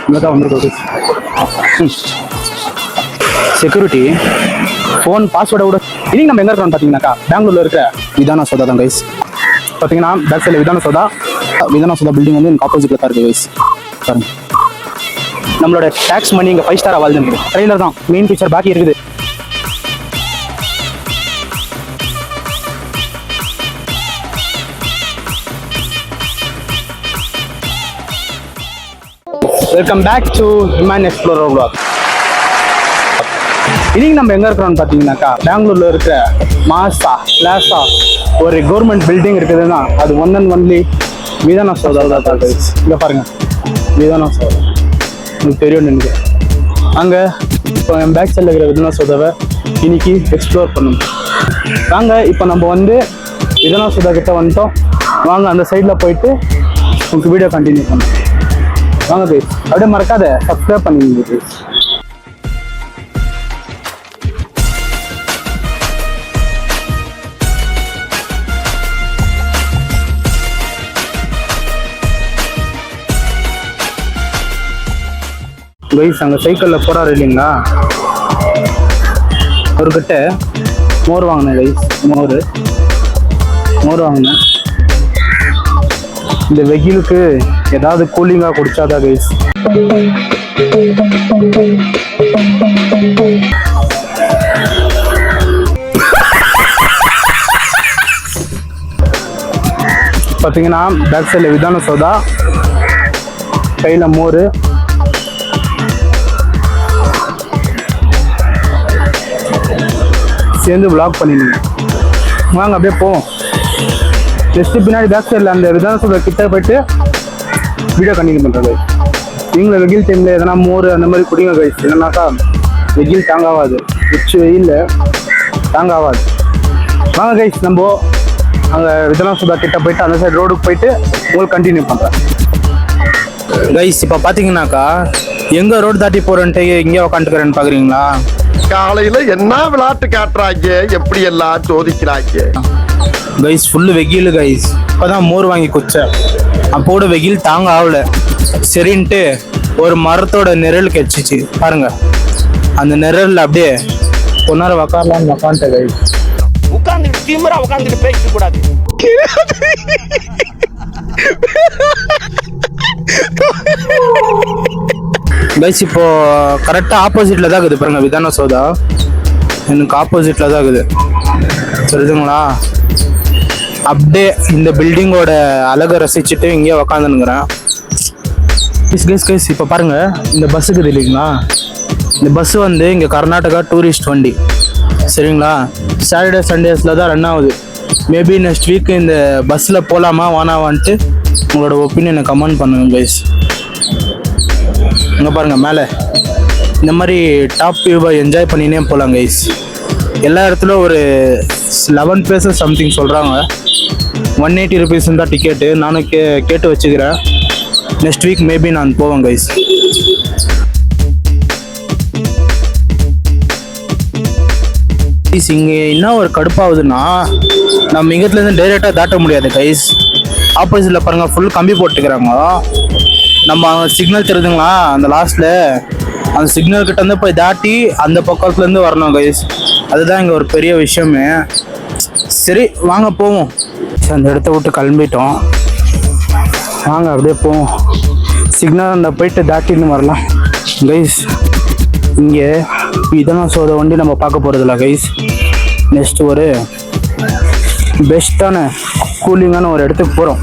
இங்கே தான் வந்துருக்கோம். செக்யூரிட்டி ஃபோன் பாஸ்வேர்டை விட இன்னைக்கு நம்ம எங்கே இருக்கோம்னு பார்த்தீங்கன்னாக்கா பெங்களூரில் இருக்கிற விதானா சோதா தான் கைஸ். பார்த்தீங்கன்னா பேக் சைடில் விதானா சோதா பில்டிங் வந்து எனக்கு ஆப்போசிட்டில் தான் இருக்குது கைஸ். பாருங்க, நம்மளோட டேக்ஸ் மணி இங்கே 5 ஸ்டார் அவால்டு இருக்குது. ட்ரெயிலர் தான் மெயின் பிக்சர் பாக்கி இருக்குது. Welcome back to human explorer vlog. இன்னைக்கு நம்ம எங்கே இருக்கிறோம்னு பார்த்தீங்கன்னாக்கா பெங்களூரில் இருக்கிற மாசா பிளாசா ஒரு கவர்மெண்ட் பில்டிங் இருக்குதுன்னா அது ஒன் அண்ட் ஒன்லி விதானா சோதா தான் பார்க்குது. இங்கே பாருங்கள், விதானா சோதா உங்களுக்கு தெரியும் நினைக்கிறேன். அங்கே இப்போ என் பேக் சைடில் இருக்கிற விதானா சோதாவை இன்னைக்கு எக்ஸ்ப்ளோர் பண்ணணும். வாங்க இப்போ நம்ம வந்து விதானா சோதா கிட்ட வந்துட்டோம். வாங்க அந்த சைடில் போயிட்டு உங்களுக்கு வீடியோ கண்டினியூ பண்ணணும். வாங்க கைஸ், அப்படியே மறக்காத சப்ஸ்கிரைப் பண்ணிங்க கைஸ். கைஸ் அங்கே சைக்கிளில் போகிறாரு இல்லைங்களா, அவர்கிட்ட மோர் வாங்கினேன் கைஸ். மோர் வாங்கினேன். இந்த வெயிலுக்கு ஏதாவது கூலிங்காக குடிச்சாதான் கைஸ். பார்த்தீங்கன்னா பேக் சைடில் விதான சோதா, கையில் மோர். சேர்ந்து விளாக் பண்ணிடுங்க. வாங்க அப்படியே போவோம். ஜஸ்ட்டு பின்னாடி பேக் சைடில் அந்த விதான சோதா கிட்ட போயிட்டு வீடியோ கண்டினியூ பண்ணுறது. நீங்களும் வெயில் டைமில் எதனா மோர் அந்த மாதிரி குடிங்க கைஸ். என்னன்னாக்கா வெயில் தாங்காவாது, உச்சி வெயிலில் தாங்காவாது. வாங்க கைஸ், நம்ம அங்கே விதானா சோதா கிட்ட போயிட்டு அந்த சைடு ரோடுக்கு போயிட்டு உங்களுக்கு கண்டினியூ பண்ணுறேன் கைஸ். இப்போ பார்த்தீங்கன்னாக்கா எங்கே ரோடு தாட்டி போகிறேன்ட்டு இங்கே உக்காந்துக்கிறேன்னு பார்க்குறீங்களா? காலையில என்ன விளையாட்டு காட்டுறாங்க, எப்படி எல்லாம் சோதிக்கிறாங்க கைஸ். ஃபுல்லு வெயில் கைஸ். இப்போதான் மோர் வாங்கி குடிச்சேன், அப்போட வெயில் தாங்க ஆகல. சரின்ட்டு ஒரு மரத்தோட நிழல் கிடைச்சிச்சு பாருங்க. அந்த நிழல் அப்படியே கொஞ்ச நேரம் உக்காரலான்னு உக்காந்துட்டேன் கைஸ். உட்காந்துட்டு திமிரா உட்காந்துட்டு பேச கூடாது கைஸ். இப்போ கரெக்டாக ஆப்போசிட்டில் தான் இருக்குது பாருங்க விதானா சோதா. எனக்கு ஆப்போசிட்டில் தான் இருக்குது, தெரியுதுங்களா? அப்படியே இந்த பில்டிங்கோட அழகை ரசிச்சுட்டு இங்கேயே உக்காந்துனுங்கிறேன். கைஸ் இப்போ பாருங்க, இந்த பஸ் இருக்குது இல்லைங்களா, இந்த பஸ் வந்து இங்கே கர்நாடகா டூரிஸ்ட் வண்டி, சரிங்களா? சாட்டர்டே சண்டேஸில் தான் ரன் ஆகுது. மேபி நெக்ஸ்ட் வீக் இந்த பஸ்ஸில் போகலாமா வானாவான்ட்டு உங்களோட ஒப்பீனியனை கமெண்ட் பண்ணுங்க கைஸ். இங்கே பாருங்கள் மேலே இந்த மாதிரி டாப் வியூவை என்ஜாய் பண்ணினே போகலாம் கைஸ். எல்லா இடத்துலையும் ஒரு 11 places சம்திங் சொல்கிறாங்க. 180 rupees தான் டிக்கெட்டு. நானும் கேட்டு வச்சுக்கிறேன். நெக்ஸ்ட் வீக் மேபி நான் போவேன் கைஸ். இங்கே என்ன ஒரு கடுப்பாகுதுன்னா, நம்ம இங்கத்துலேருந்து டைரெக்டாக தாட்ட முடியாது கைஸ். ஆப்போசிட்டில் பாருங்கள் ஃபுல் கம்பி போட்டுக்கிறாங்க. நம்ம சிக்னல் தெரியுதுங்களா, அந்த லாஸ்ட்டில் அந்த சிக்னல் கிட்ட இருந்து போய் தாட்டி அந்த பக்கத்துலேருந்து வரணும் கைஸ். அதுதான் இங்கே ஒரு பெரிய விஷயமே. சரி வாங்க போவோம். அந்த இடத்த விட்டு கிளம்பிட்டோம், வாங்க அப்படியே போவோம். சிக்னல் அந்த போயிட்டு தாட்டின்னு வரலாம் கைஸ். இங்கே விதானா சோதா வண்டி நம்ம பார்க்க போகிறதில்ல கைஸ். நெக்ஸ்ட் ஒரு பெஸ்ட்டான கூலிங்கான ஒரு இடத்துக்கு போகிறோம்,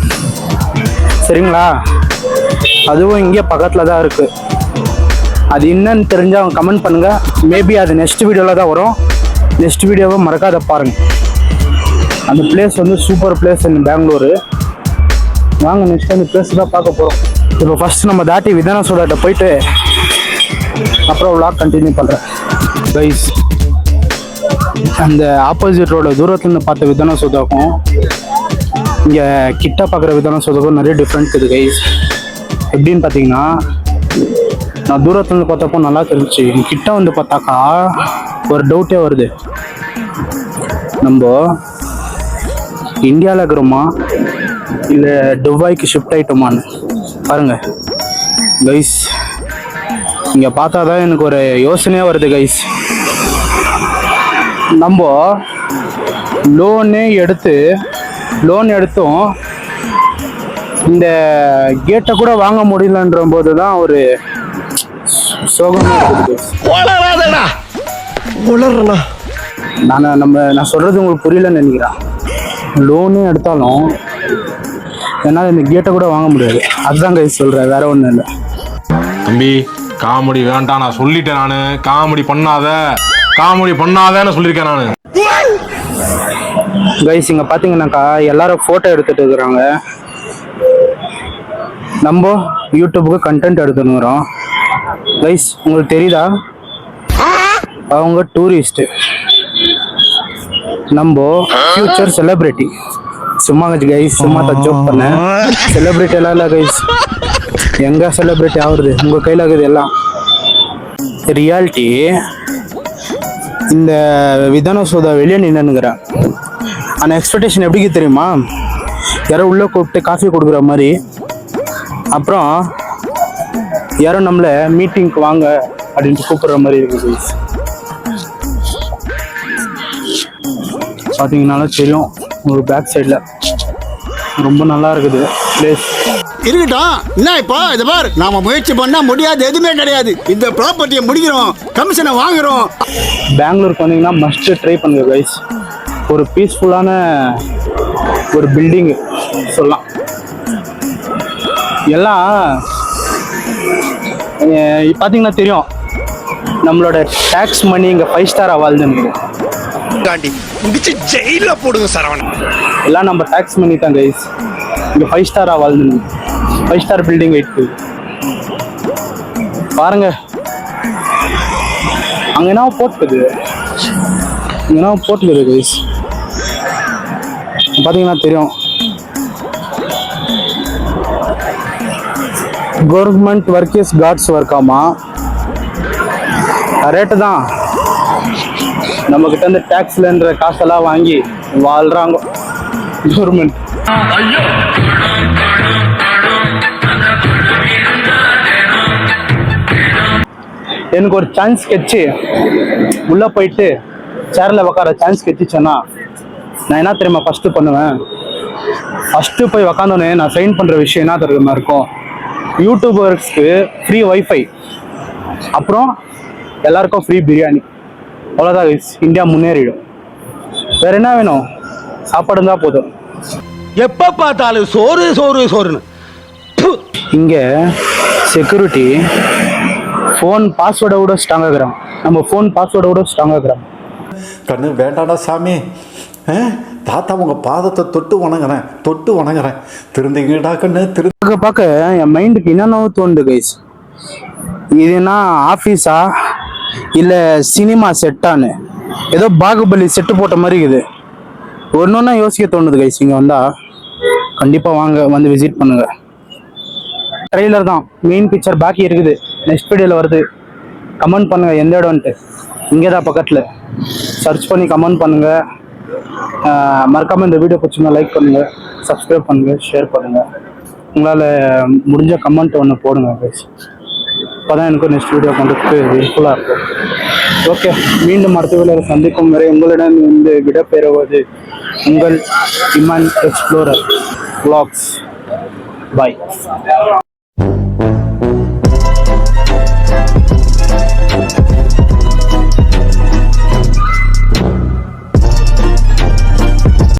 சரிங்களா? அதுவும் இங்கே பக்கத்தில் தான் இருக்குது. அது என்னன்னு தெரிஞ்சால் அவங்க கமெண்ட் பண்ணுங்கள். மேபி அது நெக்ஸ்ட் வீடியோவில் தான் வரும். நெக்ஸ்ட் வீடியோவை மறக்காத பாருங்கள். அந்த பிளேஸ் வந்து சூப்பர் பிளேஸ் இந்த பெங்களூரு. வாங்க நெக்ஸ்ட் அந்த பிளேஸ் தான் பார்க்க போகிறோம். இப்போ ஃபஸ்ட்டு நம்ம தாட்டி விதானா சோதாட்ட போயிட்டு அப்புறம் vlog கண்டினியூ பண்ணுறேன் கைஸ். அந்த ஆப்போசிட் ரோட தூரத்துலேருந்து பார்த்த விதானா சோதாக்கும் இங்கே கிட்ட பார்க்குற விதானா சோதாக்கும் நிறைய டிஃப்ரெண்ட் இருக்குது கைஸ். எப்படின்னு பார்த்தீங்கன்னா, நான் தூரத்துலேருந்து பார்த்தப்போ நல்லா தெரிஞ்சிச்சு. கிட்ட வந்து பார்த்தாக்கா ஒரு டவுட்டே வருது, நம்ம இந்தியாவில் இருக்கிறோமா இல்லை துபாய்க்கு ஷிஃப்ட் ஆகிட்டோமான்னு பாருங்கள் கைஸ். இங்கே பார்த்தா தான் எனக்கு ஒரு யோசனையே வருது கைஸ். நம்ம லோன் எடுத்தும் இந்த கேட்டை கூட வாங்க முடியலன்ற போது தான் ஒரு சோகமாக இருக்குது. நான் சொல்றது உங்களுக்கு புரியலன்னு நினைக்கிறேன். லோனே எடுத்தாலும் என்னால் இந்த கேட்டை கூட வாங்க முடியாது. அதுதான் கைஸ் சொல்கிறேன், வேற ஒன்றும் இல்லை. தம்பி காமெடி வேண்டாம், நான் சொல்லிட்டேன். நான் காமெடி பண்ணாதேன்னு சொல்லியிருக்கேன் நான். கைஸ் இங்கே பார்த்தீங்கன்னாக்கா எல்லாரும் ஃபோட்டோ எடுத்துட்டு இருக்கிறாங்க. நம்ம யூடியூபுக்கு கண்டென்ட் எடுத்துனுக்குறோம். கைஸ் உங்களுக்கு தெரியுதா, அவங்க டூரிஸ்ட்டு, நம்ம ஃபியூச்சர் செலிபிரிட்டி. சும்மா கைஸ், சும்மா தான் ஜோக் பண்ணேன். செலிபிரிட்டி எல்லாம் இல்லை கைஸ், எங்க செலிபிரிட்டி ஆகுறது, உங்கள் கையில் இருக்குது எல்லாம். ரியாலிட்டி இந்த விதானசௌதா வெளியே நின்னுங்கிறேன். ஆனால் எக்ஸ்பெக்டேஷன் எப்படி தெரியுமா, யாரோ உள்ளே கூப்பிட்டு காஃபி கொடுக்குற மாதிரி, அப்புறம் யாரோ நம்மளை மீட்டிங்க்கு வாங்க அப்படின்ட்டு கூப்பிடுற மாதிரி இருக்குது கைஸ். பார்த்தீங்கன்னாலும் தெரியும், ஒரு பேக் சைடில் ரொம்ப நல்லா இருக்குது பிளேஸ். இருக்கட்டும், என்ன இப்போ இது பார், நாம முயற்சி பண்ணா முடியாது எதுவுமே கிடையாது. இந்த ப்ராப்பர்ட்டியை முடிக்கிறோம், கமிஷனை வாங்குறோம். பெங்களூருக்கு வந்தீங்கன்னா மஸ்ட் ட்ரை பண்ணுங்க கைஸ். ஒரு பீஸ்ஃபுல்லான ஒரு பில்டிங்கு சொல்லலாம். எல்லாம் பார்த்தீங்கன்னா தெரியும், நம்மளோட டேக்ஸ் மணி இங்கே 5 ஸ்டார் வாழ்ந்துன்னு ஜெயில போடுங்க சரவணன். எல்லாம் நம்ம டேக்ஸ் மணி தான் கைஸ். இங்கே 5 ஸ்டாராக வாழ்ந்துன்னு 5 ஸ்டார் பில்டிங் வெயிட் பாருங்க. அங்கே என்ன போட்டுக்குது, கைஸ் பார்த்தீங்கன்னா தெரியும். கவர்மெண்ட் ஒர்க் இஸ் காட்ஸ் ஒர்க்காமா, ரேட்டு தான். நம்மக்கிட்ட இருந்து டேக்ஸ்லன்ற காசெல்லாம் வாங்கி வாழ்கிறாங்க கவர்மெண்ட். எனக்கு ஒரு சான்ஸ் கெச்சு உள்ளே போயிட்டு சேரில் உக்கார சான்ஸ் கெச்சிச்சேன்னா நான் என்ன தெரியுமா ஃபஸ்ட்டு பண்ணுவேன், ஃபஸ்ட்டு போய் உக்காந்தோன்னே நான் சைன் பண்ணுற விஷயம் என்ன தெரியுமா இருக்கும், யூடியூபர்ஸ்க்கு ஃப்ரீ வைஃபை, அப்புறம் எல்லாருக்கும் ஃப்ரீ பிரியாணி. அவ்வளோதான் கைஸ், இந்தியா முன்னேறிடும். வேற என்ன வேணும், சாப்பாடு இருந்தால் போதும். எப்ப பார்த்தாலும் சோறுன்னு. இங்கே செக்யூரிட்டி ஃபோன் பாஸ்வேர்டை விட ஸ்ட்ராங்காக இருக்கிறான். நம்ம ஃபோன் பாஸ்வேர்டை விட ஸ்ட்ராங்காக இருக்கிறான். கண்ணு வேண்டாடா சாமி, தாத்தா உங்க பாதத்தை தொட்டு வணங்குறேன். திருந்திங்கடா கண்ணு. பார்க்க என் மைண்டுக்கு என்னென்ன தோணுது கைஸ். இதுனா ஆஃபீஸா இல்லை சினிமா செட்டான்னு, ஏதோ பாகுபலி செட்டு போட்ட மாதிரி இருக்குது. ஒன்று யோசிக்க தோணுது கைஸ். இங்கே வந்தால் கண்டிப்பாக வாங்க, வந்து விசிட் பண்ணுங்க. ட்ரெய்லர் தான், மெயின் பிக்சர் பாக்கி இருக்குது, நெக்ஸ்ட் வீடியோவில் வருது. கமெண்ட் பண்ணுங்கள் எந்த இடம்ன்ட்டு. இங்கே தான் பக்கத்தில் சர்ச் பண்ணி கமெண்ட் பண்ணுங்கள். மறக்காமல் இந்த வீடியோ பிடிச்சிங்கன்னா லைக் பண்ணுங்கள், சப்ஸ்கிரைப் பண்ணுங்கள், ஷேர் பண்ணுங்கள். உங்களால் முடிஞ்ச கமெண்ட் ஒன்று போடுங்க கைஸ். அப்போ தான் எனக்கு நெக்ஸ்ட் வீடியோ பண்ணுறதுக்கு ஹெல்ப்ஃபுல்லாக இருக்கும். ஓகே, மீண்டும் அடுத்த வீடியோவில் சந்திக்கும் வரை உங்களிடம் வந்து விடைபெறுவது உங்கள் இமான் எக்ஸ்ப்ளோரர் vlogs. Bye.